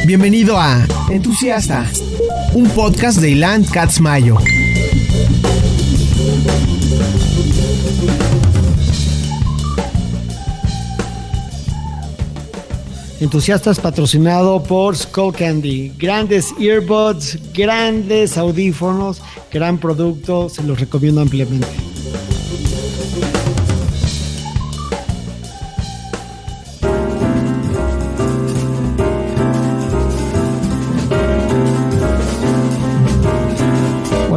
Bienvenido a Entusiasta, un podcast de Ilan Katz-Mayo. Entusiastas patrocinado por Skullcandy. Grandes earbuds, grandes audífonos, gran producto, se los recomiendo ampliamente.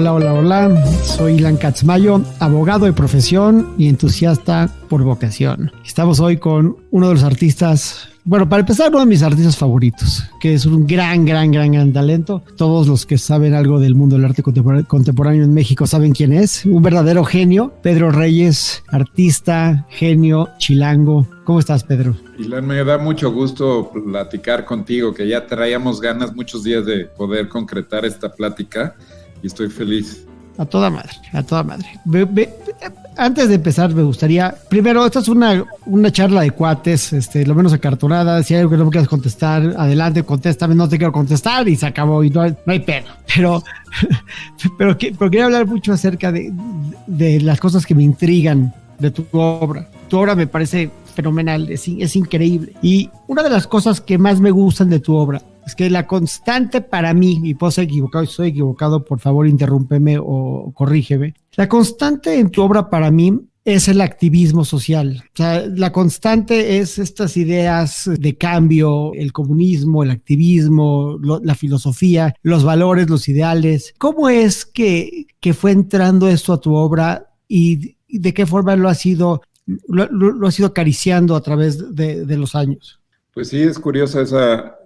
Hola, soy Ilan Katz-Mayo, abogado de profesión y entusiasta por vocación. Estamos hoy con uno de los artistas, bueno, para empezar, uno de mis artistas favoritos, que es un gran talento. Todos los que saben algo del mundo del arte contemporáneo en México saben quién es. Un verdadero genio, Pedro Reyes, artista, genio, chilango. ¿Cómo estás, Pedro? Ilan, me da mucho gusto platicar contigo, que ya traíamos ganas muchos días de poder concretar esta plática. Y estoy feliz. A toda madre. Antes de empezar, me gustaría... Primero, esta es una charla de cuates, lo menos acartonada. Si hay algo que no me quieras contestar, adelante, contéstame. No te quiero contestar y se acabó y no hay pedo. Pero quería hablar mucho acerca de las cosas que me intrigan de tu obra. Tu obra me parece fenomenal, es increíble. Y una de las cosas que más me gustan de tu obra es que la constante para mí, y puedo ser equivocado, si soy equivocado, por favor interrúmpeme o corrígeme. La constante en tu obra para mí es el activismo social. O sea, la constante es estas ideas de cambio, el comunismo, el activismo, la filosofía, los valores, los ideales. ¿Cómo es que fue entrando esto a tu obra y de qué forma lo has ido acariciando a través de los años? Pues sí, es curiosa esa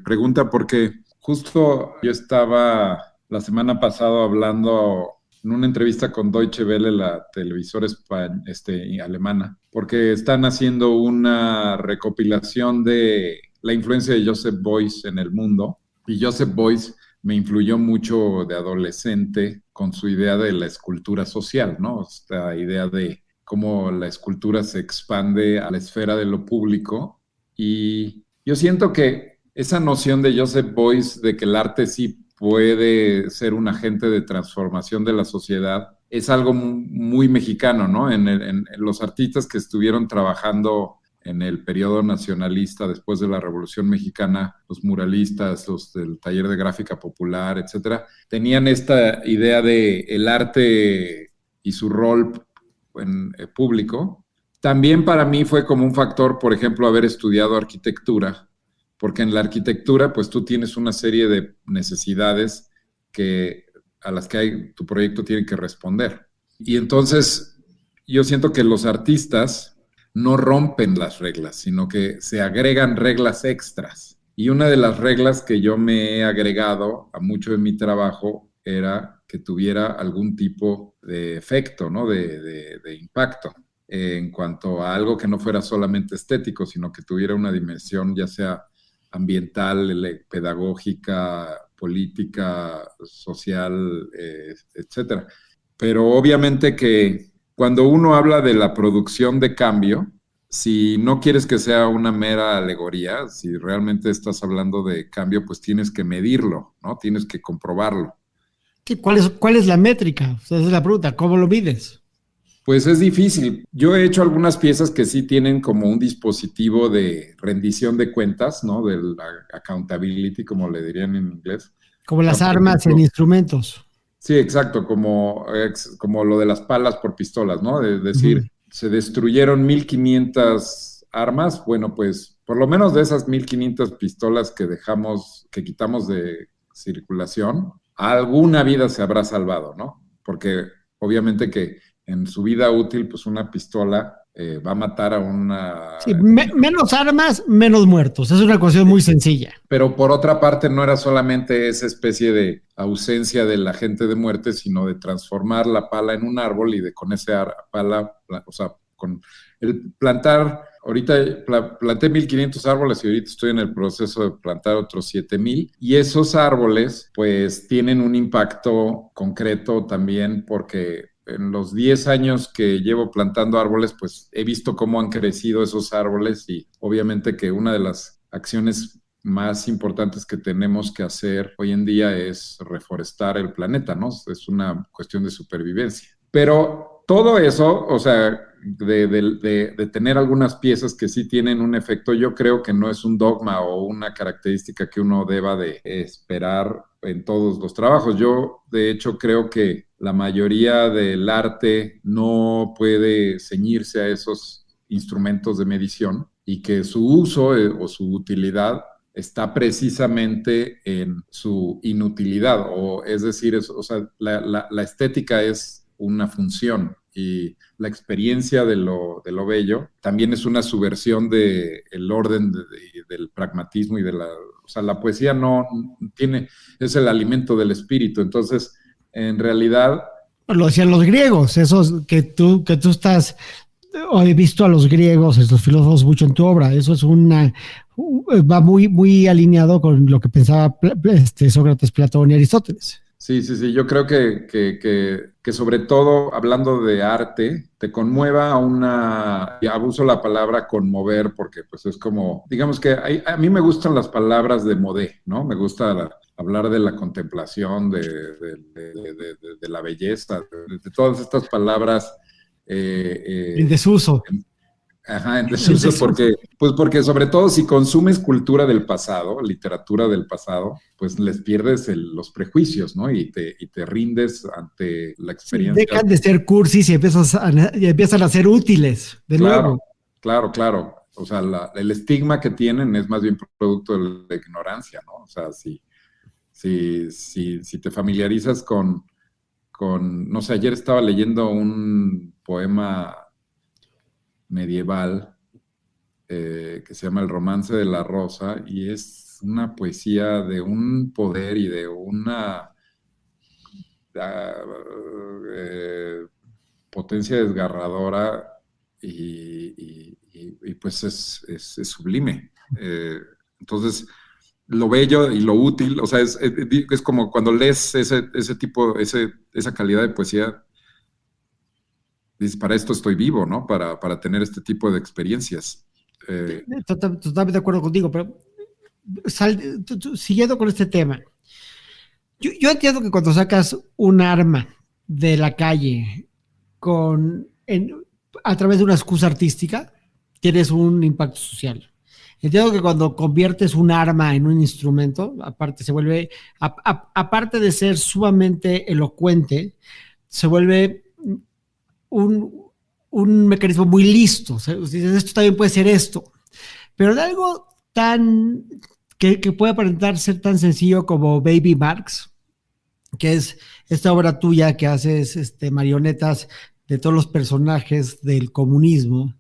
pregunta porque justo yo estaba la semana pasada hablando en una entrevista con Deutsche Welle, la televisora alemana, porque están haciendo una recopilación de la influencia de Joseph Beuys en el mundo. Y Joseph Beuys me influyó mucho de adolescente con su idea de la escultura social, ¿no? Esta idea de cómo la escultura se expande a la esfera de lo público. Y yo siento que esa noción de Joseph Beuys de que el arte sí puede ser un agente de transformación de la sociedad es algo muy mexicano, ¿no? En los artistas que estuvieron trabajando en el periodo nacionalista después de la Revolución Mexicana, los muralistas, los del taller de gráfica popular, etcétera, tenían esta idea de el arte y su rol en público. También para mí fue como un factor, por ejemplo, haber estudiado arquitectura, porque en la arquitectura pues tú tienes una serie de necesidades a las que tu proyecto tiene que responder. Y entonces yo siento que los artistas no rompen las reglas, sino que se agregan reglas extras. Y una de las reglas que yo me he agregado a mucho de mi trabajo era que tuviera algún tipo de efecto, ¿no? de impacto. En cuanto a algo que no fuera solamente estético, sino que tuviera una dimensión ya sea ambiental, pedagógica, política, social, etcétera. Pero obviamente que cuando uno habla de la producción de cambio, si no quieres que sea una mera alegoría, si realmente estás hablando de cambio, pues tienes que medirlo, ¿no? Tienes que comprobarlo. ¿Cuál es la métrica? O sea, esa es la pregunta, ¿cómo lo mides? Pues es difícil. Yo he hecho algunas piezas que sí tienen como un dispositivo de rendición de cuentas, ¿no? Del accountability, como le dirían en inglés. Como las armas en instrumentos. Sí, exacto, como lo de las palas por pistolas, ¿no? De decir, se destruyeron 1,500 armas. Bueno, pues por lo menos de esas 1,500 pistolas que quitamos de circulación, alguna vida se habrá salvado, ¿no? Porque obviamente que en su vida útil, pues una pistola va a matar a una... Sí, menos armas, menos muertos. Es una cuestión muy sencilla. Pero por otra parte, no era solamente esa especie de ausencia del agente de muerte, sino de transformar la pala en un árbol y de con esa pala, o sea, con el plantar... Ahorita planté 1,500 árboles y ahorita estoy en el proceso de plantar otros 7,000. Y esos árboles, pues, tienen un impacto concreto también porque... En los 10 años que llevo plantando árboles, pues he visto cómo han crecido esos árboles y obviamente que una de las acciones más importantes que tenemos que hacer hoy en día es reforestar el planeta, ¿no? Es una cuestión de supervivencia. Pero todo eso, o sea, de tener algunas piezas que sí tienen un efecto, yo creo que no es un dogma o una característica que uno deba de esperar en todos los trabajos. Yo, de hecho, creo que la mayoría del arte no puede ceñirse a esos instrumentos de medición y que su uso o su utilidad está precisamente en su inutilidad, o es decir, o sea, la estética es una función y la experiencia de lo bello también es una subversión del orden del pragmatismo y de la... O sea, la poesía no tiene, es el alimento del espíritu, entonces, en realidad... Lo decían los griegos, esos que tú estás, o he visto a los griegos, estos filósofos mucho en tu obra, eso es va muy, muy alineado con lo que pensaba Sócrates, Platón y Aristóteles. Sí, sí, sí, yo creo que sobre todo hablando de arte, te conmueva y abuso la palabra conmover porque pues es como, digamos que a mí me gustan las palabras de modé, ¿no? Me gusta hablar de la contemplación, de la belleza, de todas estas palabras. En desuso. Ajá, en desuso, porque sobre todo si consumes cultura del pasado, literatura del pasado, pues les pierdes los prejuicios, ¿no? Y te rindes ante la experiencia. Sí, dejan de ser cursis y empiezan a ser útiles, de nuevo. Claro, claro. O sea, el estigma que tienen es más bien producto de la ignorancia, ¿no? O sea, si te familiarizas no sé, ayer estaba leyendo un poema medieval que se llama El romance de la rosa y es una poesía de un poder y de una potencia desgarradora y pues es sublime. Entonces, lo bello y lo útil, o sea, es como cuando lees ese tipo, esa calidad de poesía, dices, para esto estoy vivo, ¿no? Para tener este tipo de experiencias. Totalmente de acuerdo contigo, pero siguiendo con este tema, yo entiendo que cuando sacas un arma de la calle a través de una excusa artística, tienes un impacto social. Entiendo que cuando conviertes un arma en un instrumento, aparte se vuelve, aparte de ser sumamente elocuente, se vuelve un mecanismo muy listo. O sea, dices, esto también puede ser esto. Pero de algo tan que puede aparentar ser tan sencillo como Baby Marx, que es esta obra tuya que haces marionetas de todos los personajes del comunismo,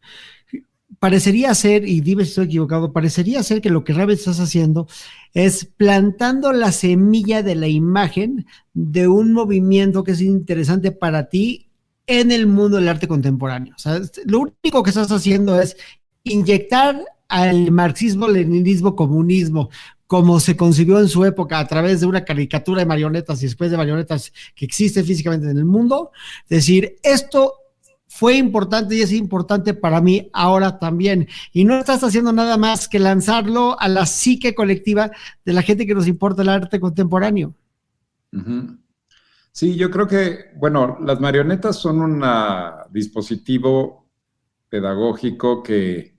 parecería ser, y dime si estoy equivocado, parecería ser que lo que realmente estás haciendo es plantando la semilla de la imagen de un movimiento que es interesante para ti en el mundo del arte contemporáneo. O sea, lo único que estás haciendo es inyectar al marxismo, leninismo, comunismo, como se concibió en su época a través de una caricatura de marionetas y después de marionetas que existen físicamente en el mundo, decir, esto fue importante y es importante para mí ahora también. Y no estás haciendo nada más que lanzarlo a la psique colectiva de la gente que nos importa el arte contemporáneo. Uh-huh. Sí, yo creo que, bueno, las marionetas son un dispositivo pedagógico que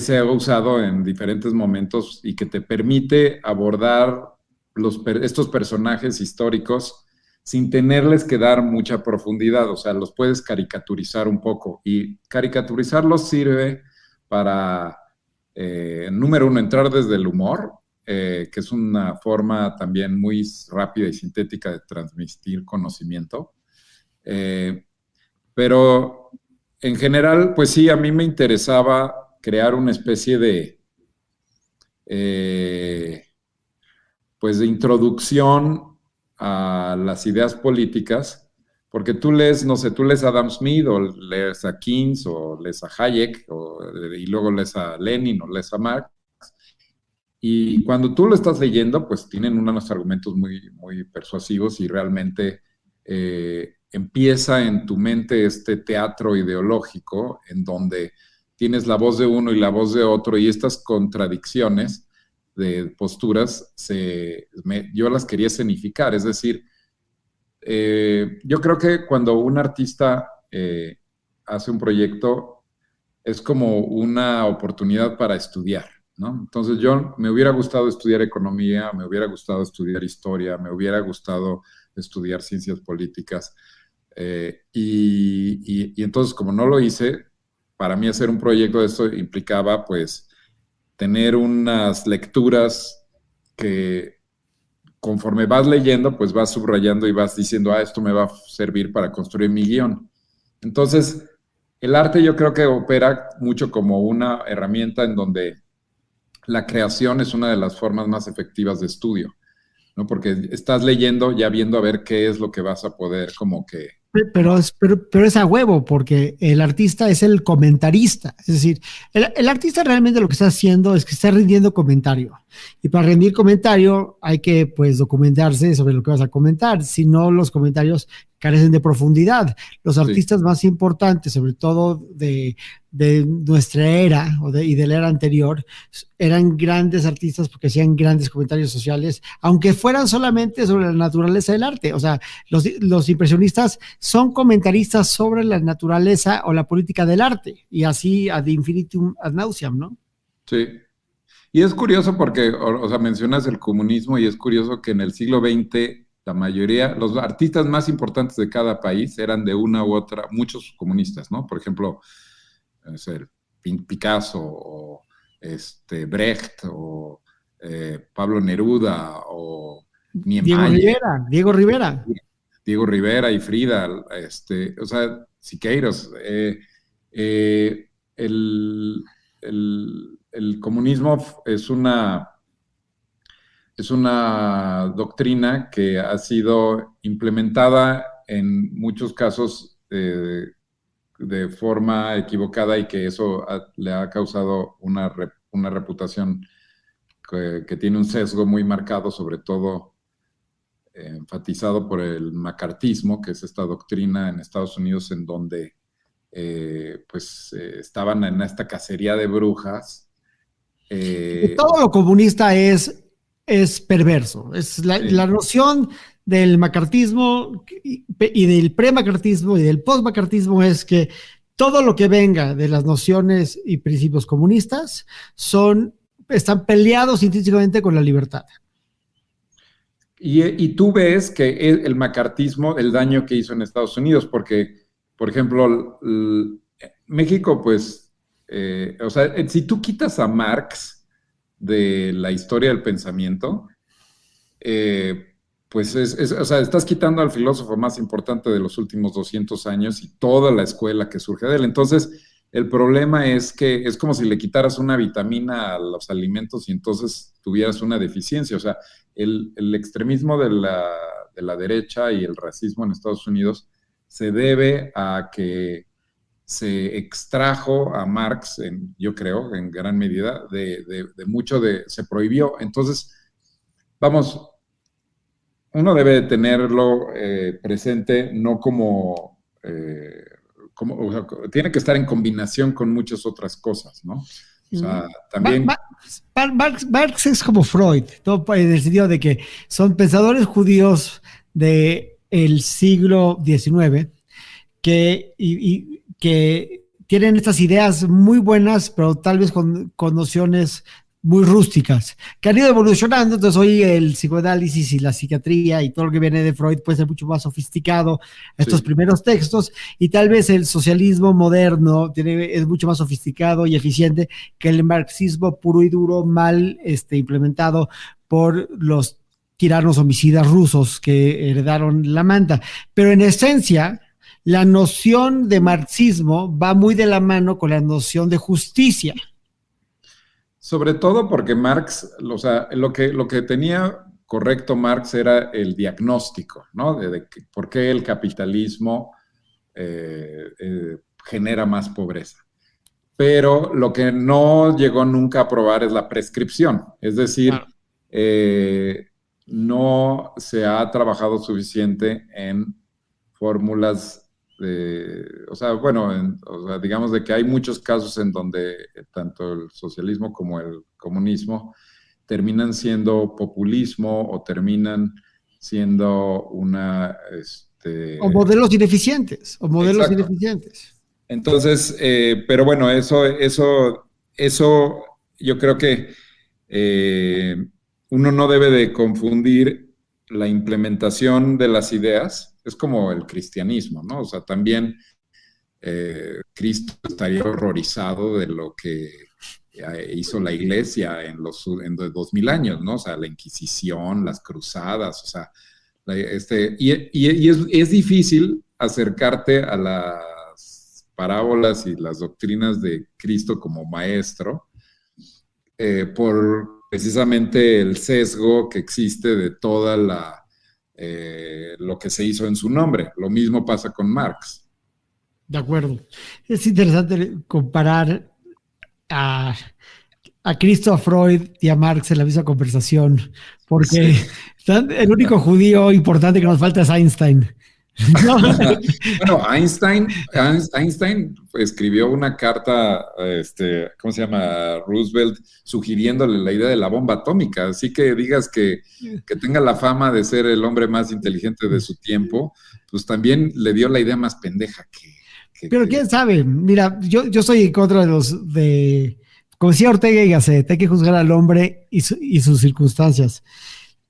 se ha usado en diferentes momentos y que te permite abordar estos personajes históricos sin tenerles que dar mucha profundidad, o sea, los puedes caricaturizar un poco y caricaturizarlos sirve para, número uno, entrar desde el humor, que es una forma también muy rápida y sintética de transmitir conocimiento, pero en general, pues sí, a mí me interesaba crear una especie de, pues de introducción a las ideas políticas, porque tú lees, no sé, tú lees a Adam Smith o lees a Keynes o lees a Hayek y luego lees a Lenin o lees a Marx, y cuando tú lo estás leyendo, pues tienen unos argumentos muy, muy persuasivos y realmente empieza en tu mente este teatro ideológico en donde tienes la voz de uno y la voz de otro, y estas contradicciones de posturas, yo las quería escenificar. Es decir, yo creo que cuando un artista hace un proyecto, es como una oportunidad para estudiar, ¿no? Entonces me hubiera gustado estudiar economía, me hubiera gustado estudiar historia, me hubiera gustado estudiar ciencias políticas, y entonces, como no lo hice, para mí hacer un proyecto de esto implicaba, pues, tener unas lecturas que, conforme vas leyendo, pues vas subrayando y vas diciendo, esto me va a servir para construir mi guión. Entonces, el arte yo creo que opera mucho como una herramienta en donde la creación es una de las formas más efectivas de estudio, ¿no? Porque estás leyendo ya viendo a ver qué es lo que vas a poder como que... Pero es a huevo, porque el artista es el comentarista. Es decir, el artista realmente lo que está haciendo es que está rindiendo comentario. Y para rendir comentario hay que, pues, documentarse sobre lo que vas a comentar. Si no, los comentarios carecen de profundidad. Los artistas más importantes, sobre todo de nuestra era y de la era anterior, eran grandes artistas porque hacían grandes comentarios sociales, aunque fueran solamente sobre la naturaleza del arte. O sea, los impresionistas son comentaristas sobre la naturaleza o la política del arte, y así ad infinitum ad nauseam, ¿no? Sí. Y es curioso porque, o sea, mencionas el comunismo, y es curioso que en el siglo XX la mayoría, los artistas más importantes de cada país eran de una u otra, muchos comunistas, ¿no? Por ejemplo, Picasso, o Brecht, o Pablo Neruda, o Niemeyer, Diego Rivera y Frida, o sea, Siqueiros. El comunismo es una doctrina que ha sido implementada en muchos casos de forma equivocada, y que eso le ha causado una reputación que tiene un sesgo muy marcado, sobre todo enfatizado por el macartismo, que es esta doctrina en Estados Unidos en donde estaban en esta cacería de brujas. Todo lo comunista es perverso. Es la noción del macartismo y del premacartismo y del postmacartismo es que todo lo que venga de las nociones y principios comunistas están peleados intrínsecamente con la libertad. Y tú ves que el macartismo, el daño que hizo en Estados Unidos, porque, por ejemplo, México, pues, o sea, si tú quitas a Marx de la historia del pensamiento, pues o sea, estás quitando al filósofo más importante de los últimos 200 años y toda la escuela que surge de él. Entonces, el problema es que es como si le quitaras una vitamina a los alimentos y entonces tuvieras una deficiencia. O sea, el extremismo de la derecha y el racismo en Estados Unidos se debe a que se extrajo a Marx, yo creo, en gran medida, se prohibió. Entonces, vamos, uno debe tenerlo presente, no como, o sea, tiene que estar en combinación con muchas otras cosas, ¿no? O sea, también... Marx es como Freud, ¿no? En el sentido de que son pensadores judíos del siglo XIX que tienen estas ideas muy buenas, pero tal vez con nociones muy rústicas, que han ido evolucionando. Entonces hoy el psicoanálisis y la psiquiatría y todo lo que viene de Freud puede ser mucho más sofisticado estos primeros textos, y tal vez el socialismo moderno es mucho más sofisticado y eficiente que el marxismo puro y duro, mal implementado por los tiranos homicidas rusos que heredaron la manta. Pero en esencia, la noción de marxismo va muy de la mano con la noción de justicia. Sobre todo porque Marx, o sea, lo que tenía correcto Marx era el diagnóstico, ¿no? De por qué el capitalismo genera más pobreza. Pero lo que no llegó nunca a probar es la prescripción. Es decir, no se ha trabajado suficiente en fórmulas o sea, bueno, o sea, digamos de que hay muchos casos en donde tanto el socialismo como el comunismo terminan siendo populismo o terminan siendo una, O modelos ineficientes, o modelos exacto. ineficientes. Entonces, pero bueno, eso yo creo que eh, uno no debe de confundir la implementación de las ideas. Es como el cristianismo, ¿no? O sea, también Cristo estaría horrorizado de lo que hizo la iglesia en los 2000 años, ¿no? O sea, la Inquisición, las cruzadas, o sea, es difícil acercarte a las parábolas y las doctrinas de Cristo como maestro por precisamente el sesgo que existe de toda lo que se hizo en su nombre. Lo mismo pasa con Marx. De acuerdo. Es interesante comparar a, a Cristo, a Freud y a Marx en la misma conversación, porque Sí. el único judío importante que nos falta es Einstein. ¿No? Bueno, Einstein escribió una carta, ¿cómo se llama? Roosevelt, sugiriéndole la idea de la bomba atómica. Así que digas que tenga la fama de ser el hombre más inteligente de su tiempo, pues también le dio la idea más pendeja Pero quién sabe, mira, yo soy en contra como decía Ortega y Gasset, hay que juzgar al hombre y sus circunstancias.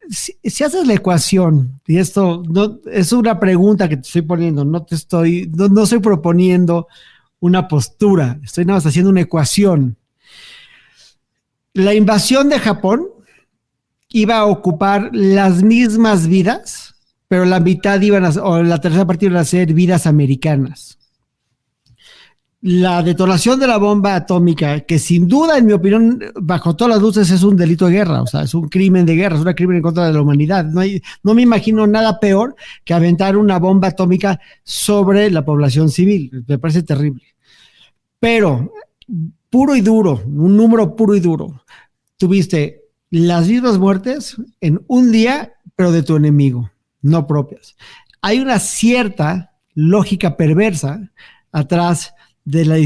Si haces la ecuación, y esto no es una pregunta que te estoy poniendo, no estoy proponiendo una postura, estoy nada más haciendo una ecuación. La invasión de Japón iba a ocupar las mismas vidas, pero la mitad o la tercera parte iban a ser vidas americanas. La detonación de la bomba atómica, que sin duda, en mi opinión, bajo todas las luces, es un delito de guerra, o sea, es un crimen de guerra, es un crimen en contra de la humanidad. No me imagino nada peor que aventar una bomba atómica sobre la población civil. Me parece terrible. Pero, puro y duro, un número puro y duro, tuviste las mismas muertes en un día, pero de tu enemigo, no propias. Hay una cierta lógica perversa atrás de la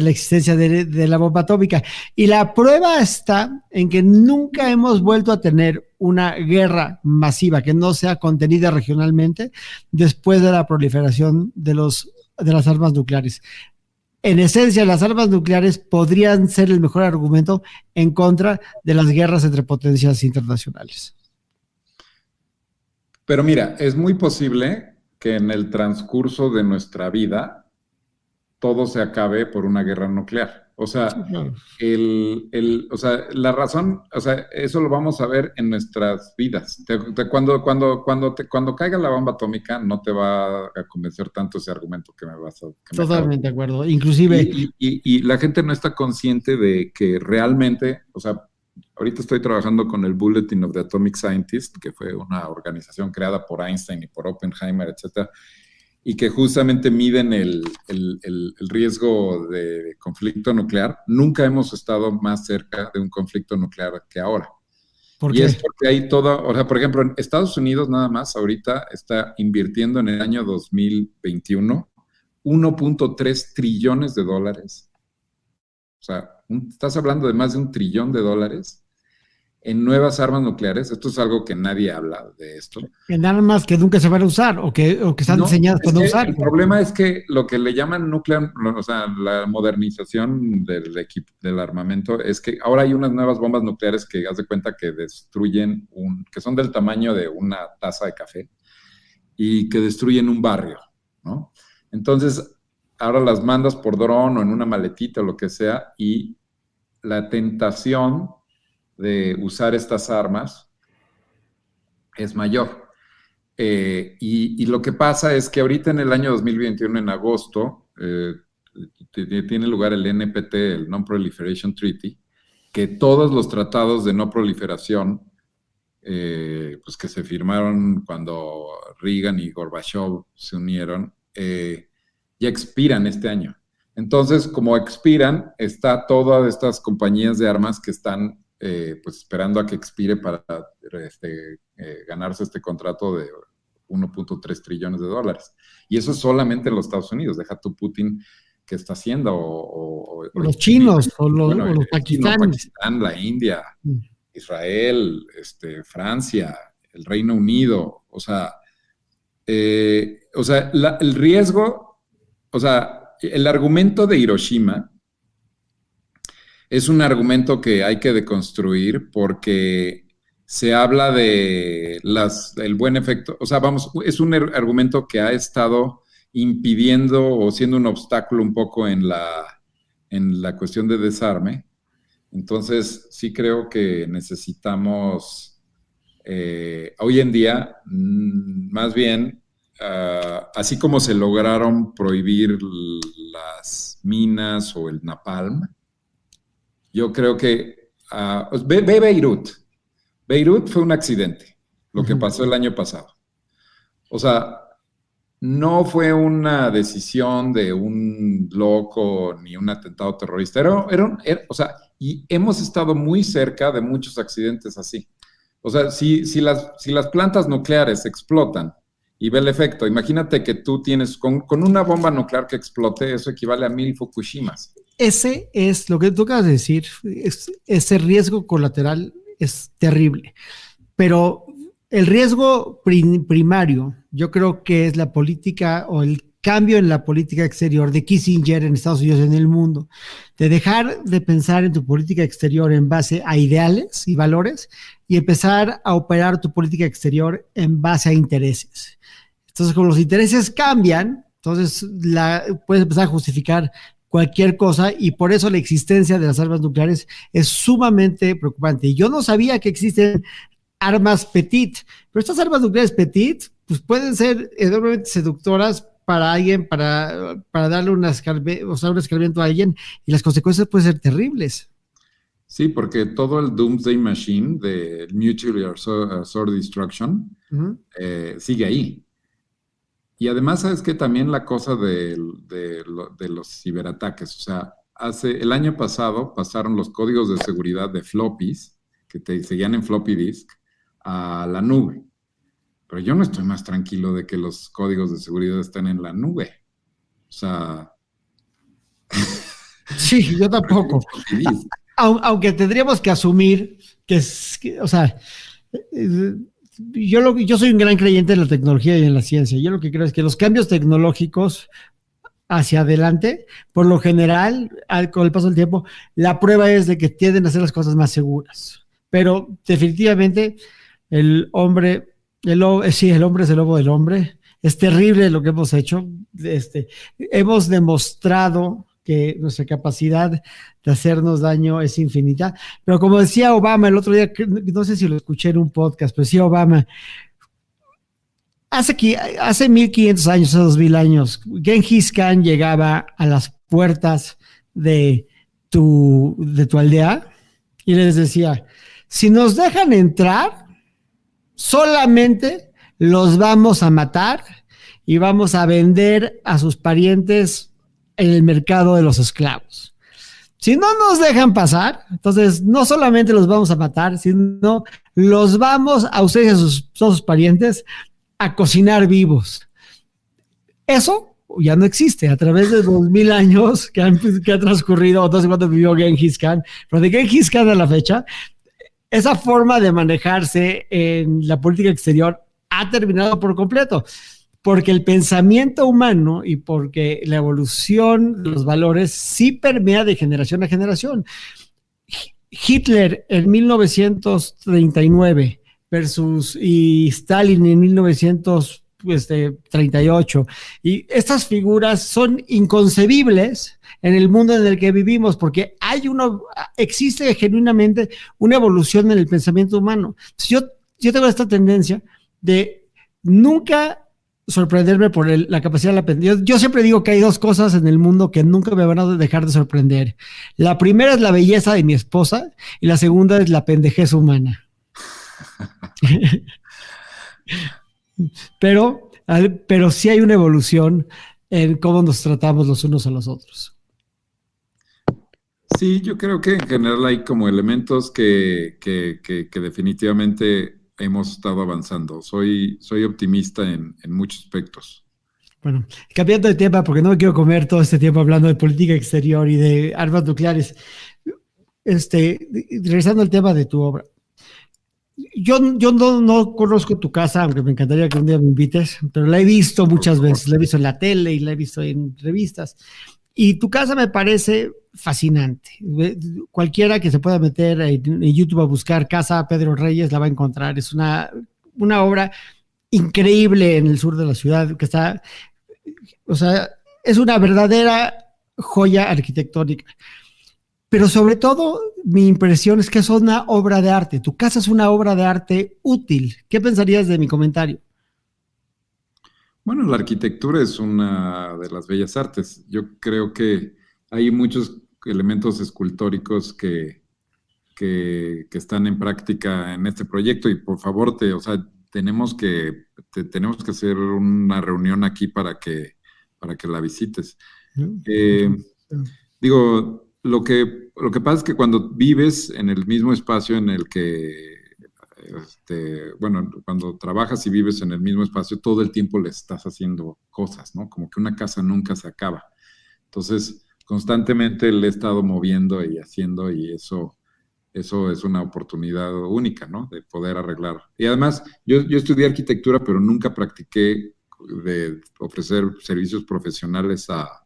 existencia de la bomba atómica. Y la prueba está en que nunca hemos vuelto a tener una guerra masiva que no sea contenida regionalmente después de la proliferación de las armas nucleares. En esencia, las armas nucleares podrían ser el mejor argumento en contra de las guerras entre potencias internacionales. Pero mira, es muy posible que en el transcurso de nuestra vida todo se acabe por una guerra nuclear. O sea, o sea, la razón, o sea, eso lo vamos a ver en nuestras vidas. Cuando caiga la bomba atómica, no te va a convencer tanto ese argumento que me vas a... Totalmente de acuerdo. Inclusive... Y la gente no está consciente de que realmente, o sea, ahorita estoy trabajando con el Bulletin of the Atomic Scientist, que fue una organización creada por Einstein y por Oppenheimer, etcétera, y que justamente miden el riesgo de conflicto nuclear. Nunca hemos estado más cerca de un conflicto nuclear que ahora. ¿Por y qué? es porque hay toda, o sea, por ejemplo, en Estados Unidos nada más ahorita está invirtiendo en el año 2021 $1.3 trillones. O sea, estás hablando de más de $1 trillón en nuevas armas nucleares. Esto es algo que nadie habla de esto. En armas que nunca se van a usar o que están diseñadas para no usar. El problema es que lo que le llaman nuclear, o sea, la modernización del armamento, es que ahora hay unas nuevas bombas nucleares que haz de cuenta que destruyen que son del tamaño de una taza de café y que destruyen un barrio, ¿no? Entonces, ahora las mandas por dron o en una maletita o lo que sea, y la tentación de usar estas armas es mayor. Y lo que pasa es que ahorita en el año 2021, en agosto, tiene lugar el NPT, el Non-Proliferation Treaty, que todos los tratados de no proliferación, pues que se firmaron cuando Reagan y Gorbachev se unieron, ya expiran este año. Entonces, como expiran, está todas estas compañías de armas que están pues esperando a que expire para ganarse este contrato de 1.3 trillones de dólares. Y eso es solamente en los Estados Unidos. Deja tú Putin qué está haciendo. O los chinos bueno, o los pakistaníes. Pakistán, la India, Israel, Francia, el Reino Unido. O sea, el riesgo, o sea, el argumento de Hiroshima es un argumento que hay que deconstruir porque se habla de el buen efecto, o sea, vamos, es un argumento que ha estado impidiendo o siendo un obstáculo un poco en la cuestión de desarme. Entonces, sí creo que necesitamos, hoy en día, más bien, así como se lograron prohibir las minas o el napalm, yo creo que ve Beirut. Beirut fue un accidente, lo que pasó el año pasado. O sea, no fue una decisión de un loco ni un atentado terrorista. O sea, y hemos estado muy cerca de muchos accidentes así. O sea, si las plantas nucleares explotan y ve el efecto, imagínate que tú tienes con una bomba nuclear que explote, eso equivale a 1000 Fukushimas. Ese es lo que tú acabas de decir, ese riesgo colateral es terrible, pero el riesgo primario, yo creo que es la política o el cambio en la política exterior de Kissinger en Estados Unidos y en el mundo, de dejar de pensar en tu política exterior en base a ideales y valores y empezar a operar tu política exterior en base a intereses. Entonces, como los intereses cambian, entonces puedes empezar a justificar cualquier cosa y por eso la existencia de las armas nucleares es sumamente preocupante. Y yo no sabía que existen armas petit, pero estas armas nucleares petit pues pueden ser enormemente seductoras para alguien, para darle un escarmiento a alguien y las consecuencias pueden ser terribles. Sí, porque todo el Doomsday Machine de Mutual Assured Destruction sigue ahí. Y además, ¿sabes qué? También la cosa de los ciberataques. O sea, el año pasado pasaron los códigos de seguridad de floppies, que te seguían en floppy disk, a la nube. Pero yo no estoy más tranquilo de que los códigos de seguridad estén en la nube. O sea... Sí, yo tampoco. Aunque tendríamos que asumir o sea... Yo soy un gran creyente en la tecnología y en la ciencia. Yo lo que creo es que los cambios tecnológicos hacia adelante, por lo general, con el paso del tiempo, la prueba es de que tienden a hacer las cosas más seguras. Pero definitivamente el hombre es el lobo del hombre. Es terrible lo que hemos hecho. Hemos demostrado que nuestra capacidad de hacernos daño es infinita. Pero como decía Obama el otro día, no sé si lo escuché en un podcast, pero decía Obama, hace 1500 años, hace 2000 años, Genghis Khan llegaba a las puertas de tu aldea y les decía, si nos dejan entrar, solamente los vamos a matar y vamos a vender a sus parientes en el mercado de los esclavos. Si no nos dejan pasar, entonces no solamente los vamos a matar, sino los vamos a ustedes y a todos sus parientes a cocinar vivos. Eso ya no existe a través de 2000 años que han transcurrido, no sé cuánto vivió Genghis Khan, pero de Genghis Khan a la fecha, esa forma de manejarse en la política exterior ha terminado por completo. Porque el pensamiento humano y porque la evolución de los valores sí permea de generación a generación. Hitler en 1939 y Stalin en 1938. Y estas figuras son inconcebibles en el mundo en el que vivimos porque existe genuinamente una evolución en el pensamiento humano. Entonces yo tengo esta tendencia de nunca sorprenderme por la capacidad de la pendeja. Yo siempre digo que hay dos cosas en el mundo que nunca me van a dejar de sorprender. La primera es la belleza de mi esposa y la segunda es la pendejez humana. pero sí hay una evolución en cómo nos tratamos los unos a los otros. Sí, yo creo que en general hay como elementos que definitivamente hemos estado avanzando. Soy optimista en muchos aspectos. Bueno, cambiando de tema, porque no me quiero comer todo este tiempo hablando de política exterior y de armas nucleares. Regresando al tema de tu obra. Yo no conozco tu casa, aunque me encantaría que un día me invites, pero la he visto muchas veces, la he visto en la tele y la he visto en revistas. Y tu casa me parece fascinante. Cualquiera que se pueda meter en YouTube a buscar Casa Pedro Reyes la va a encontrar. Es una obra increíble en el sur de la ciudad, que está, o sea, es una verdadera joya arquitectónica. Pero sobre todo, mi impresión es que es una obra de arte. Tu casa es una obra de arte útil. ¿Qué pensarías de mi comentario? Bueno, la arquitectura es una de las bellas artes. Yo creo que hay muchos elementos escultóricos que están en práctica en este proyecto y por favor, o sea, tenemos que hacer una reunión aquí para que la visites. Eh, Digo, lo que pasa es que cuando vives en el mismo espacio en el que, bueno, cuando trabajas y vives en el mismo espacio, todo el tiempo le estás haciendo cosas, ¿no? Como que una casa nunca se acaba. Entonces, constantemente le he estado moviendo y haciendo y eso es una oportunidad única, ¿no? De poder arreglar. Y además, yo estudié arquitectura, pero nunca practiqué de ofrecer servicios profesionales a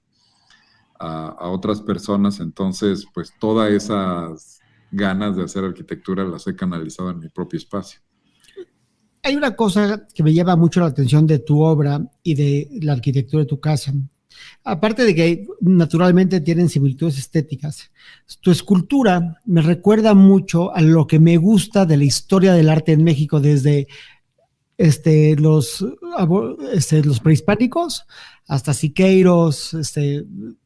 otras personas, entonces pues todas esas ganas de hacer arquitectura las he canalizado en mi propio espacio. Hay una cosa que me llama mucho la atención de tu obra y de la arquitectura de tu casa. Aparte de que naturalmente tienen similitudes estéticas, tu escultura me recuerda mucho a lo que me gusta de la historia del arte en México desde los prehispánicos hasta Siqueiros,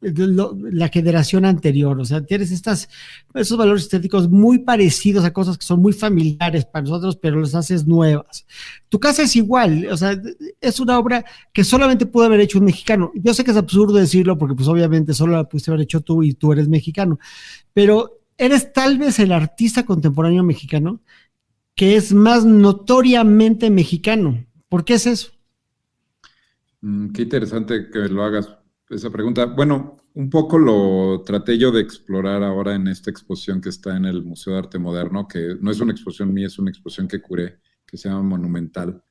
la generación anterior. O sea, tienes esos valores estéticos muy parecidos a cosas que son muy familiares para nosotros, pero las haces nuevas. Tu casa es igual, o sea, es una obra que solamente pudo haber hecho un mexicano. Yo sé que es absurdo decirlo porque pues obviamente solo la pudiste haber hecho tú y tú eres mexicano, pero eres tal vez el artista contemporáneo mexicano que es más notoriamente mexicano. ¿Por qué es eso? Qué interesante que lo hagas esa pregunta. Bueno, un poco lo traté yo de explorar ahora en esta exposición que está en el Museo de Arte Moderno, que no es una exposición mía, es una exposición que curé, que se llama Monumental,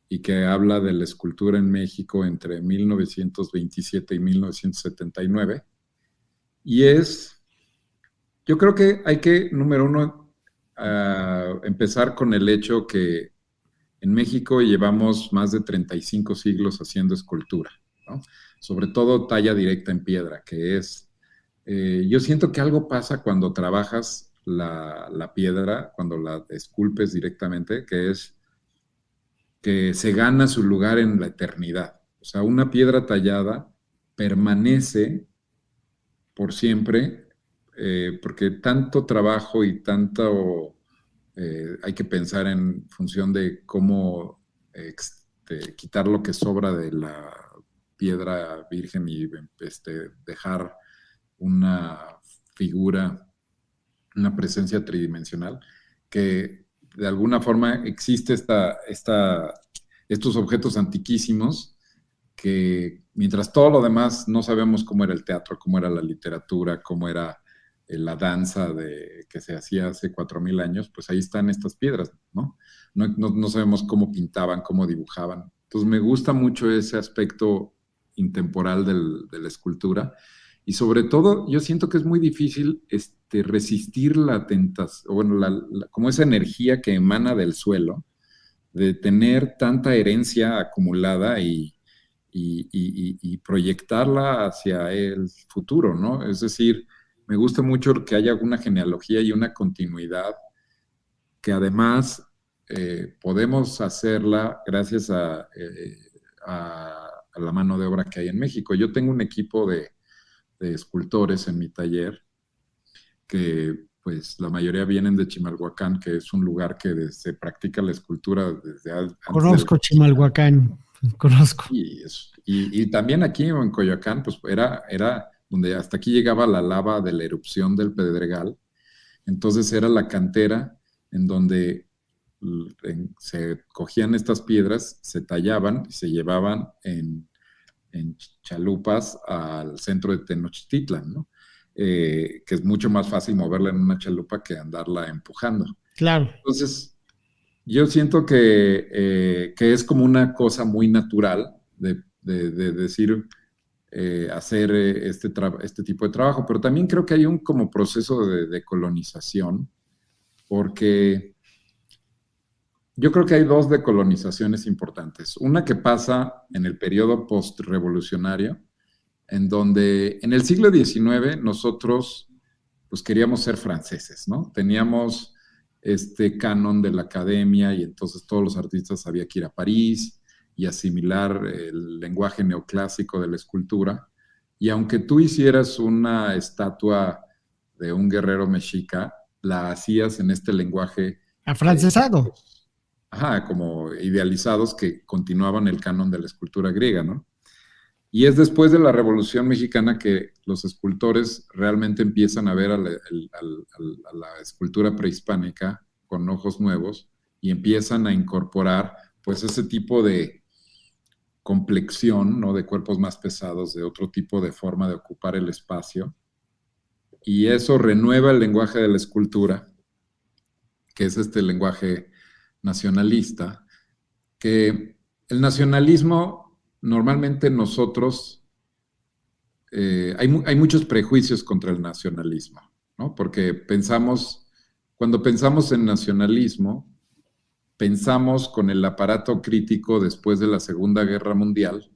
y que habla de la escultura en México entre 1927 y 1979. Y yo creo que hay que, número uno, empezar con el hecho que en México llevamos más de 35 siglos haciendo escultura, ¿no? Sobre todo talla directa en piedra, yo siento que algo pasa cuando trabajas la piedra, cuando la esculpes directamente, que es que se gana su lugar en la eternidad. O sea, una piedra tallada permanece por siempre, porque tanto trabajo y tanto hay que pensar en función de cómo quitar lo que sobra de la piedra virgen y dejar una figura, una presencia tridimensional, que de alguna forma existe estos objetos antiquísimos que mientras todo lo demás no sabemos cómo era el teatro, cómo era la literatura, cómo era la danza que se hacía hace 4,000 años, pues ahí están estas piedras, ¿no? No sabemos cómo pintaban, cómo dibujaban. Entonces me gusta mucho ese aspecto intemporal de la escultura y sobre todo yo siento que es muy difícil resistir la tentación, bueno, como esa energía que emana del suelo, de tener tanta herencia acumulada y proyectarla hacia el futuro, ¿no? Es decir, me gusta mucho que haya una genealogía y una continuidad que además podemos hacerla gracias a la mano de obra que hay en México. Yo tengo un equipo de escultores en mi taller que pues la mayoría vienen de Chimalhuacán, que es un lugar que se practica la escultura desde antes. Conozco Chimalhuacán, conozco. Y también aquí en Coyoacán, pues era donde hasta aquí llegaba la lava de la erupción del Pedregal. Entonces era la cantera en donde se cogían estas piedras, se tallaban y se llevaban en chalupas al centro de Tenochtitlan, ¿no? Que es mucho más fácil moverla en una chalupa que andarla empujando. Claro. Entonces, yo siento que es como una cosa muy natural de decir, hacer este tipo de trabajo, pero también creo que hay un como proceso de colonización, porque yo creo que hay dos decolonizaciones importantes. Una que pasa en el periodo postrevolucionario, en donde en el siglo XIX nosotros pues queríamos ser franceses, ¿no? Teníamos este canon de la academia y entonces todos los artistas había que ir a París y asimilar el lenguaje neoclásico de la escultura. Y aunque tú hicieras una estatua de un guerrero mexica, la hacías en este lenguaje afrancesado. Como idealizados que continuaban el canon de la escultura griega, ¿no? Y es después de la Revolución Mexicana que los escultores realmente empiezan a ver a la escultura prehispánica con ojos nuevos y empiezan a incorporar pues ese tipo de complexión, ¿no? De cuerpos más pesados, de otro tipo de forma de ocupar el espacio. Y eso renueva el lenguaje de la escultura, que es este lenguaje nacionalista, que el nacionalismo, normalmente nosotros, hay muchos prejuicios contra el nacionalismo, ¿no? Porque cuando pensamos en nacionalismo, pensamos con el aparato crítico después de la Segunda Guerra Mundial,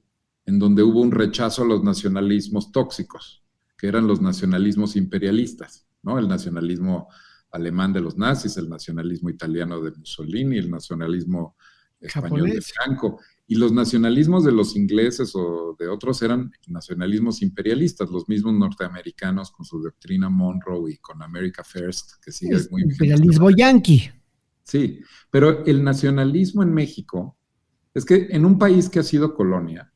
en donde hubo un rechazo a los nacionalismos tóxicos, que eran los nacionalismos imperialistas, ¿no? El nacionalismo alemán de los nazis, el nacionalismo italiano de Mussolini, el nacionalismo español de Franco. Y los nacionalismos de los ingleses o de otros eran nacionalismos imperialistas, los mismos norteamericanos con su doctrina Monroe y con America First, que sigue muy vigente. Imperialismo yanqui. Sí, pero el nacionalismo en México es que en un país que ha sido colonia,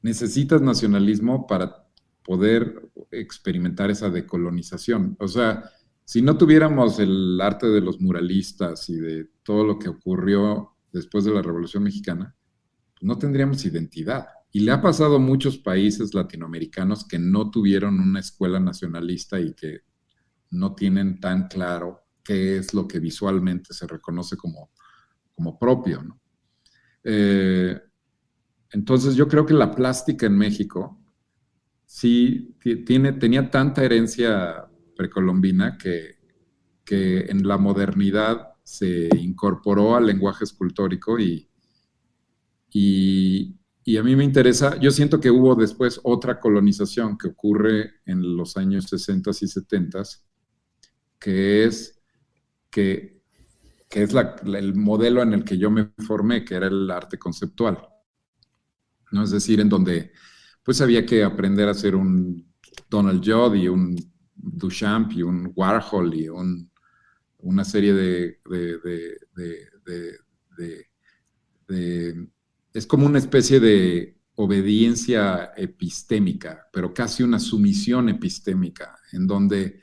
necesitas nacionalismo para poder experimentar esa decolonización. O sea, si no tuviéramos el arte de los muralistas y de todo lo que ocurrió después de la Revolución Mexicana, pues no tendríamos identidad. Y le ha pasado a muchos países latinoamericanos que no tuvieron una escuela nacionalista y que no tienen tan claro qué es lo que visualmente se reconoce como propio, ¿no? Entonces yo creo que la plástica en México sí tenía tanta herencia precolombina que en la modernidad se incorporó al lenguaje escultórico y a mí me interesa, yo siento que hubo después otra colonización que ocurre en los años 60 y 70, que es el modelo en el que yo me formé, que era el arte conceptual, ¿no? Es decir, en donde pues había que aprender a hacer un Donald Judd y un Duchamp y un Warhol y una serie es como una especie de obediencia epistémica, pero casi una sumisión epistémica, en donde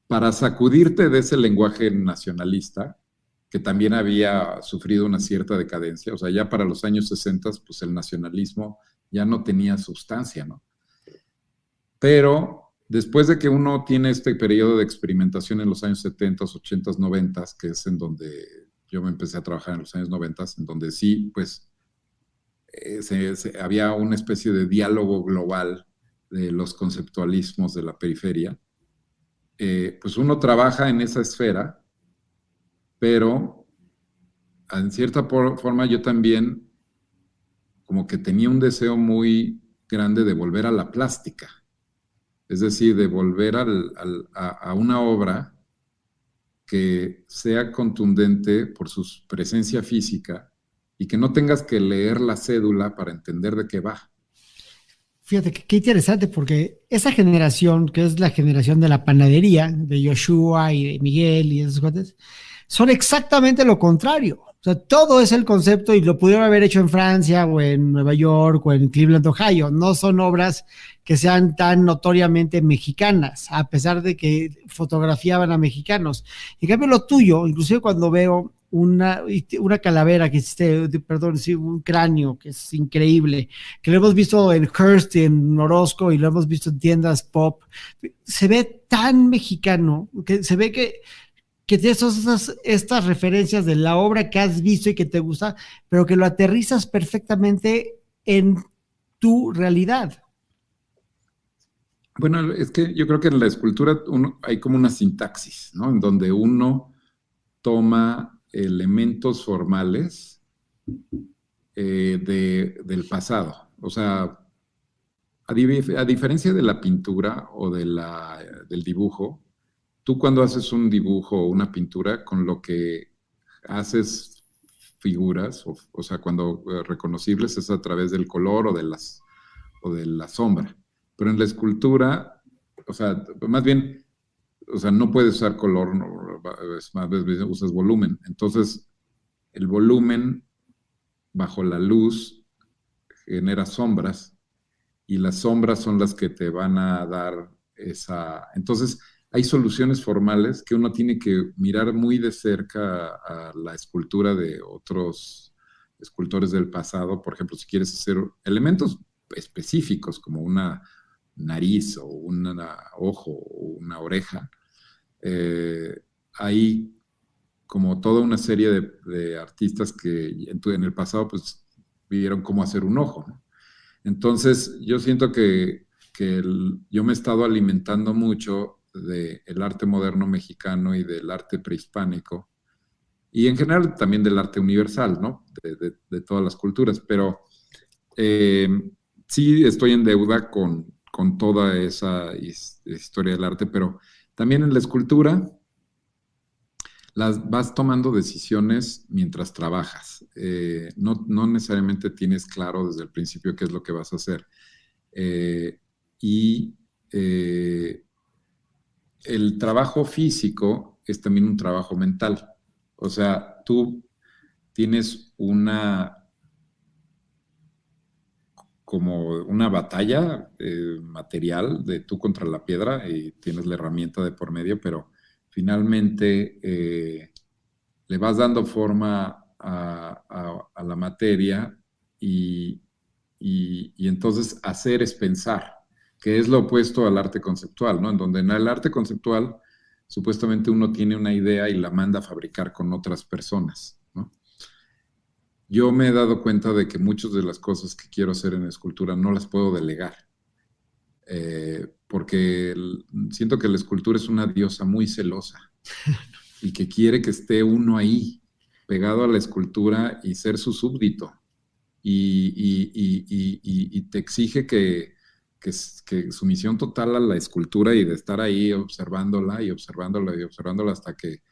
para sacudirte de ese lenguaje nacionalista, que también había sufrido una cierta decadencia, o sea, ya para los años 60, pues el nacionalismo ya no tenía sustancia, ¿no? Pero después de que uno tiene este periodo de experimentación en los años 70, 80, 90, que es en donde yo me empecé a trabajar en los años 90, en donde sí, pues, había una especie de diálogo global de los conceptualismos de la periferia, pues uno trabaja en esa esfera, pero en cierta forma yo también como que tenía un deseo muy grande de volver a la plástica. Es decir, de volver a una obra que sea contundente por su presencia física y que no tengas que leer la cédula para entender de qué va. Fíjate, qué interesante, porque esa generación, que es la generación de la panadería, de Yoshua y de Miguel y esos cosas, son exactamente lo contrario. O sea, todo es el concepto y lo pudieron haber hecho en Francia o en Nueva York o en Cleveland, Ohio. No son obras que sean tan notoriamente mexicanas, a pesar de que fotografiaban a mexicanos. En cambio, lo tuyo, inclusive cuando veo una calavera que hiciste, perdón, sí, un cráneo que es increíble, que lo hemos visto en Hearst y en Orozco y lo hemos visto en tiendas pop. Se ve tan mexicano, que se ve que tienes todas estas referencias de la obra que has visto y que te gusta, pero que lo aterrizas perfectamente en tu realidad. Bueno, es que yo creo que en la escultura hay como una sintaxis, ¿no? En donde uno toma elementos formales del pasado. O sea, a diferencia de la pintura o del dibujo, tú cuando haces un dibujo o una pintura, con lo que haces figuras, o sea, cuando reconocibles es a través del color o de la sombra. Pero en la escultura, o sea, más bien, o sea, no puedes usar color, no, es más veces usas volumen. Entonces, el volumen bajo la luz genera sombras y las sombras son las que te van a dar esa... Entonces, hay soluciones formales que uno tiene que mirar muy de cerca a la escultura de otros escultores del pasado. Por ejemplo, si quieres hacer elementos específicos como una nariz o un ojo o una oreja, hay como toda una serie de artistas que en el pasado pues vieron cómo hacer un ojo, ¿no? Entonces yo siento que yo me he estado alimentando mucho del arte moderno mexicano y del arte prehispánico y en general también del arte universal, ¿no? De todas las culturas, pero sí estoy en deuda con toda esa historia del arte, pero también en la escultura las vas tomando decisiones mientras trabajas. No necesariamente tienes claro desde el principio qué es lo que vas a hacer. Y el trabajo físico es también un trabajo mental. O sea, tú tienes como una batalla material de tú contra la piedra y tienes la herramienta de por medio, pero finalmente le vas dando forma a la materia y entonces hacer es pensar, que es lo opuesto al arte conceptual, ¿no? En donde en el arte conceptual supuestamente uno tiene una idea y la manda a fabricar con otras personas, ¿no? Yo me he dado cuenta de que muchas de las cosas que quiero hacer en escultura no las puedo delegar, porque siento que la escultura es una diosa muy celosa y que quiere que esté uno ahí, pegado a la escultura y ser su súbdito. Y te exige que sumisión total a la escultura y de estar ahí observándola y observándola y observándola hasta que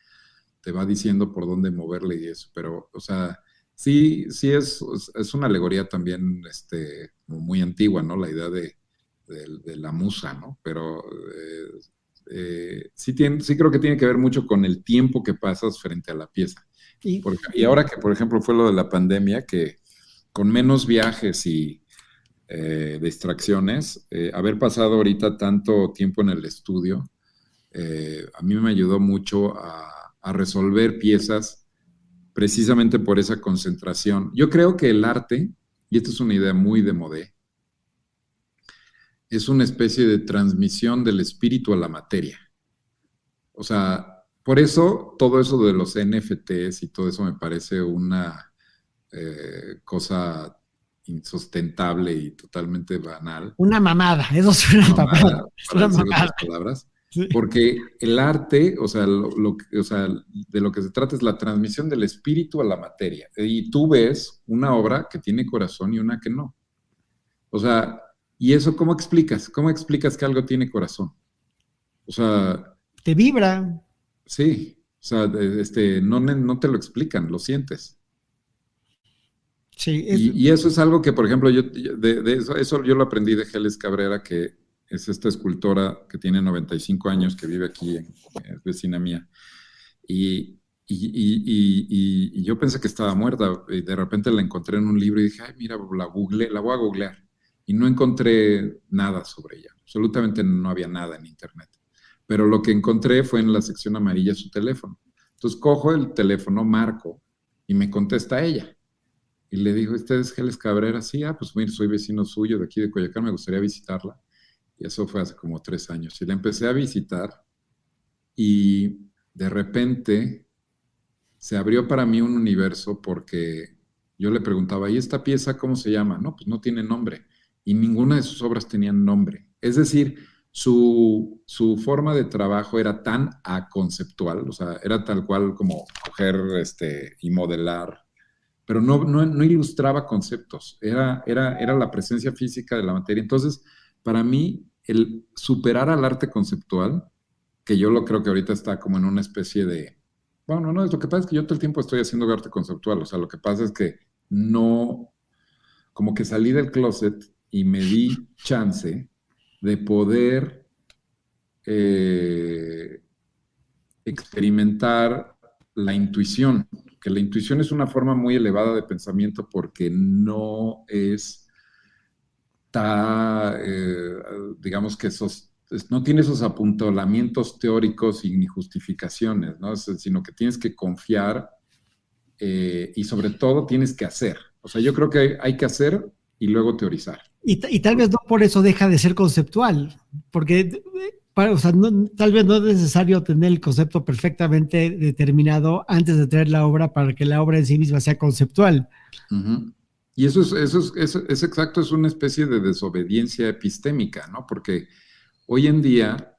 te va diciendo por dónde moverle y eso. Pero, o sea, sí es una alegoría también muy antigua, ¿no? La idea de la musa, ¿no? Pero sí creo que tiene que ver mucho con el tiempo que pasas frente a la pieza. Y ahora que, por ejemplo, fue lo de la pandemia, que con menos viajes y distracciones, haber pasado ahorita tanto tiempo en el estudio, a mí me ayudó mucho a resolver piezas precisamente por esa concentración. Yo creo que el arte, y esta es una idea muy de Modé, es una especie de transmisión del espíritu a la materia. O sea, por eso todo eso de los NFTs y todo eso me parece una cosa insustentable y totalmente banal. Una mamada, eso es una mamada. Para decir otras palabras. Sí. Porque el arte, o sea, o sea, de lo que se trata es la transmisión del espíritu a la materia. Y tú ves una obra que tiene corazón y una que no. O sea, ¿y eso cómo explicas? ¿Cómo explicas que algo tiene corazón? O sea... Te vibra. Sí, o sea, no te lo explican, lo sientes. Sí, y eso es algo que, por ejemplo, eso yo lo aprendí de Geles Cabrera, que es esta escultora que tiene 95 años, que vive aquí, es vecina mía. Y yo pensé que estaba muerta, y de repente la encontré en un libro y dije, ay, mira, la voy a googlear. Y no encontré nada sobre ella, absolutamente no había nada en internet. Pero lo que encontré fue en la sección amarilla su teléfono. Entonces Entonces cojo el teléfono, marco y me contesta ella. Y le digo, ¿usted es Geles Cabrera? Sí, pues mire, soy vecino suyo de aquí de Coyoacán, me gustaría visitarla. Y eso fue hace como 3 años. Y la empecé a visitar y de repente se abrió para mí un universo porque yo le preguntaba, ¿y esta pieza cómo se llama? No, pues no tiene nombre. Y ninguna de sus obras tenían nombre. Es decir, su forma de trabajo era tan aconceptual, o sea, era tal cual como coger y modelar, pero no ilustraba conceptos, era la presencia física de la materia. Entonces, para mí, el superar al arte conceptual, que yo lo creo que ahorita está como en una especie de, bueno, no, lo que pasa es que yo todo el tiempo estoy haciendo arte conceptual, o sea, lo que pasa es que no, como que salí del closet y me di chance de poder experimentar la intuición, que la intuición es una forma muy elevada de pensamiento porque no está, digamos que no tiene esos apuntalamientos teóricos y ni justificaciones, ¿no? Sino que tienes que confiar y sobre todo tienes que hacer. O sea, yo creo que hay que hacer y luego teorizar. Y tal vez no por eso deja de ser conceptual, porque o sea, tal vez no es necesario tener el concepto perfectamente determinado antes de traer la obra para que la obra en sí misma sea conceptual. Uh-huh. Y eso es exacto, es una especie de desobediencia epistémica, ¿no? Porque hoy en día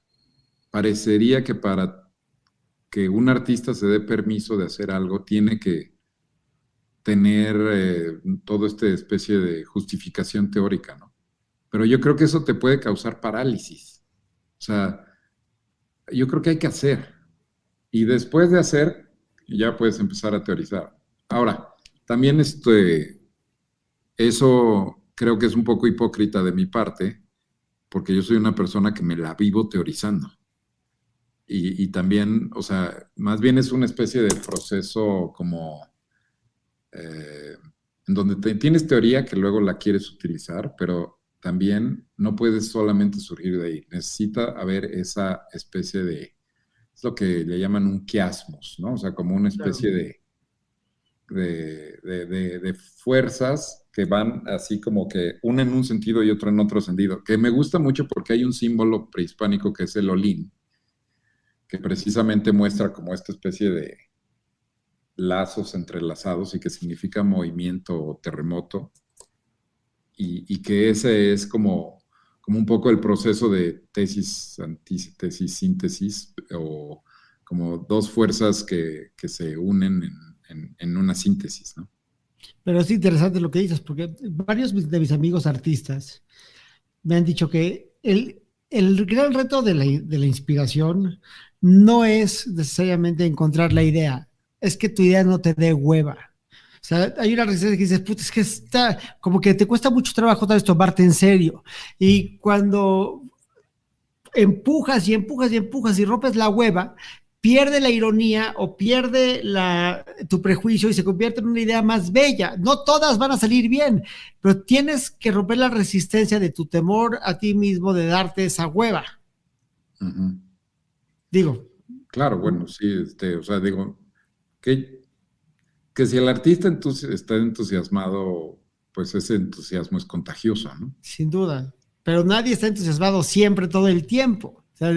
parecería que para que un artista se dé permiso de hacer algo, tiene que tener toda esta especie de justificación teórica, ¿no? Pero yo creo que eso te puede causar parálisis. O sea, yo creo que hay que hacer. Y después de hacer, ya puedes empezar a teorizar. Ahora, también eso creo que es un poco hipócrita de mi parte, porque yo soy una persona que me la vivo teorizando. Y también, o sea, más bien es una especie de proceso como en donde tienes teoría que luego la quieres utilizar, pero también no puedes solamente surgir de ahí. Necesita haber esa especie de, es lo que le llaman un quiasmos, ¿no? O sea, como una especie de fuerzas que van así como que una en un sentido y otra en otro sentido, que me gusta mucho porque hay un símbolo prehispánico que es el olín, que precisamente muestra como esta especie de lazos entrelazados y que significa movimiento o terremoto, y que ese es como un poco el proceso de tesis, antítesis, síntesis, o como dos fuerzas que se unen en una síntesis, ¿no? Pero es interesante lo que dices, porque varios de mis amigos artistas me han dicho que el gran reto de la inspiración no es necesariamente encontrar la idea, es que tu idea no te dé hueva. O sea, hay una resistencia que dices, puta, es que está como que te cuesta mucho trabajo tal vez tomarte en serio. Y cuando empujas y empujas y empujas y rompes la hueva, pierde la ironía o pierde tu prejuicio y se convierte en una idea más bella. No todas van a salir bien, pero tienes que romper la resistencia de tu temor a ti mismo de darte esa hueva. Uh-huh. Digo. Claro, bueno, sí, o sea, digo, que si el artista está entusiasmado, pues ese entusiasmo es contagioso, ¿no? Sin duda, pero nadie está entusiasmado siempre, todo el tiempo. O sea,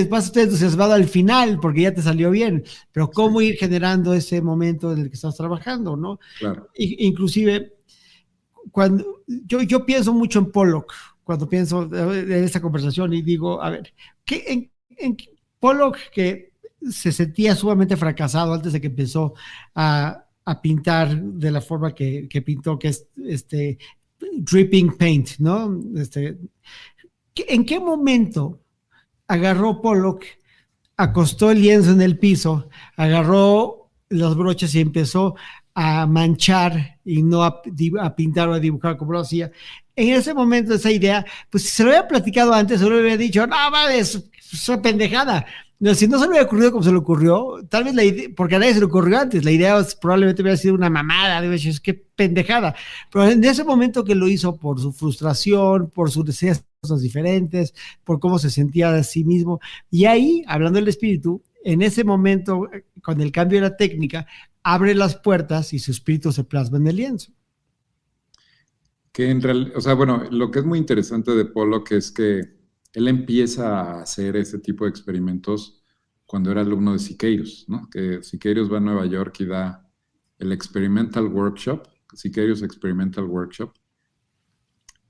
vas a estar entusiasmado al final porque ya te salió bien, pero cómo ir generando ese momento en el que estás trabajando, ¿no? Claro. Inclusive, cuando yo pienso mucho en Pollock, cuando pienso en esta conversación y digo, a ver, en Pollock, que se sentía sumamente fracasado antes de que empezó a pintar de la forma que pintó, que es dripping paint, ¿no? ¿En qué momento agarró Pollock, acostó el lienzo en el piso, agarró los broches y empezó a manchar y no a pintar o a dibujar como lo hacía? En ese momento, esa idea, pues si se lo había platicado antes, se lo había dicho, no, vale, es una pendejada. No, si no se le hubiera ocurrido como se le ocurrió, tal vez la idea, porque a nadie se le ocurrió antes, la idea probablemente hubiera sido una mamada, debe decir, qué pendejada. Pero en ese momento que lo hizo por su frustración, por sus deseos cosas diferentes, por cómo se sentía de sí mismo, y ahí, hablando del espíritu, en ese momento, con el cambio de la técnica, abre las puertas y su espíritu se plasma en el lienzo. Que en realidad, o sea, bueno, lo que es muy interesante de Pollock es que él empieza a hacer ese tipo de experimentos cuando era alumno de Siqueiros, ¿no? Que Siqueiros va a Nueva York y da el Experimental Workshop, Siqueiros Experimental Workshop.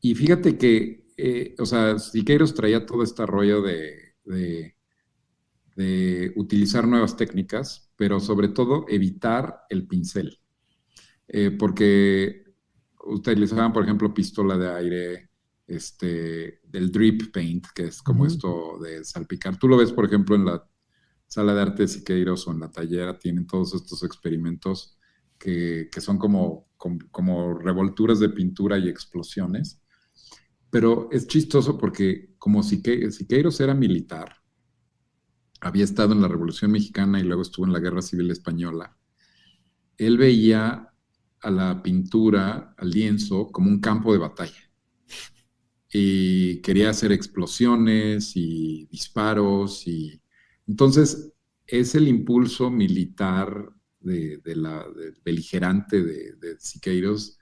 Y fíjate que, o sea, Siqueiros traía todo este rollo de utilizar nuevas técnicas, pero sobre todo evitar el pincel. Porque utilizaban, por ejemplo, pistola de aire, del drip paint, que es como esto de salpicar. Tú lo ves, por ejemplo, en la sala de arte de Siqueiros o en la tallera, tienen todos estos experimentos que son como revolturas de pintura y explosiones. Pero es chistoso porque como Siqueiros era militar, había estado en la Revolución Mexicana y luego estuvo en la Guerra Civil Española, él veía a la pintura, al lienzo, como un campo de batalla. Y quería hacer explosiones y disparos. Y entonces es el impulso militar beligerante de Siqueiros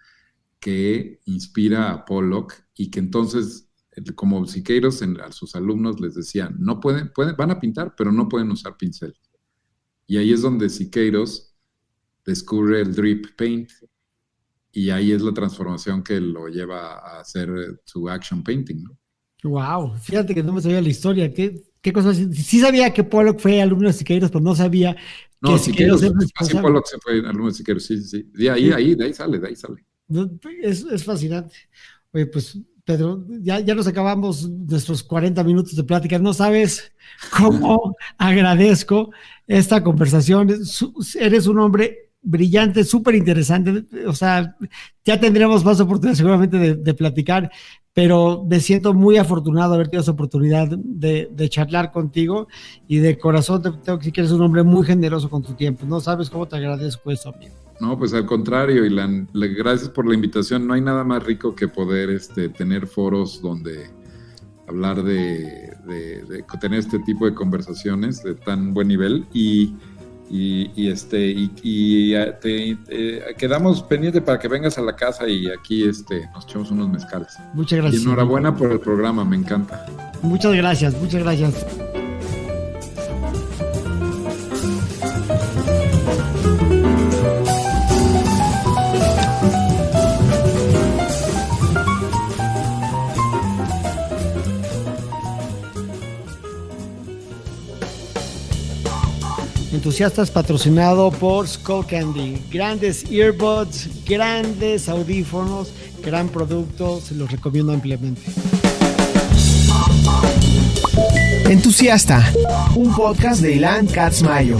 que inspira a Pollock y que entonces, como Siqueiros a sus alumnos les decía, no van a pintar, pero no pueden usar pincel. Y ahí es donde Siqueiros descubre el drip paint y ahí es la transformación que lo lleva a hacer su action painting, ¿no? Wow, fíjate que no me sabía la historia. ¿Qué cosas? Sí sabía que Pollock fue alumno de Siqueiros, pero no sabía que Siqueiros era responsable. Pollock se fue alumno de Siqueiros, sí. De ahí sale. Es fascinante. Oye, pues, Pedro, ya nos acabamos nuestros 40 minutos de plática. No sabes cómo agradezco esta conversación. Eres un hombre brillante, súper interesante. O sea, ya tendremos más oportunidades seguramente de platicar, pero me siento muy afortunado de haber tenido esa oportunidad de charlar contigo y de corazón te tengo que decir que eres un hombre muy generoso con tu tiempo. No sabes cómo te agradezco eso, amigo. No, pues al contrario, y gracias por la invitación. No hay nada más rico que poder tener foros donde hablar de tener este tipo de conversaciones de tan buen nivel y quedamos pendientes para que vengas a la casa y aquí nos echamos unos mezcales. Muchas gracias. Y enhorabuena por el programa, me encanta. Muchas gracias. Entusiastas patrocinado por Skullcandy. Grandes earbuds, grandes audífonos, gran producto, se los recomiendo ampliamente. Entusiasta, un podcast de Ilan Katz Mayo.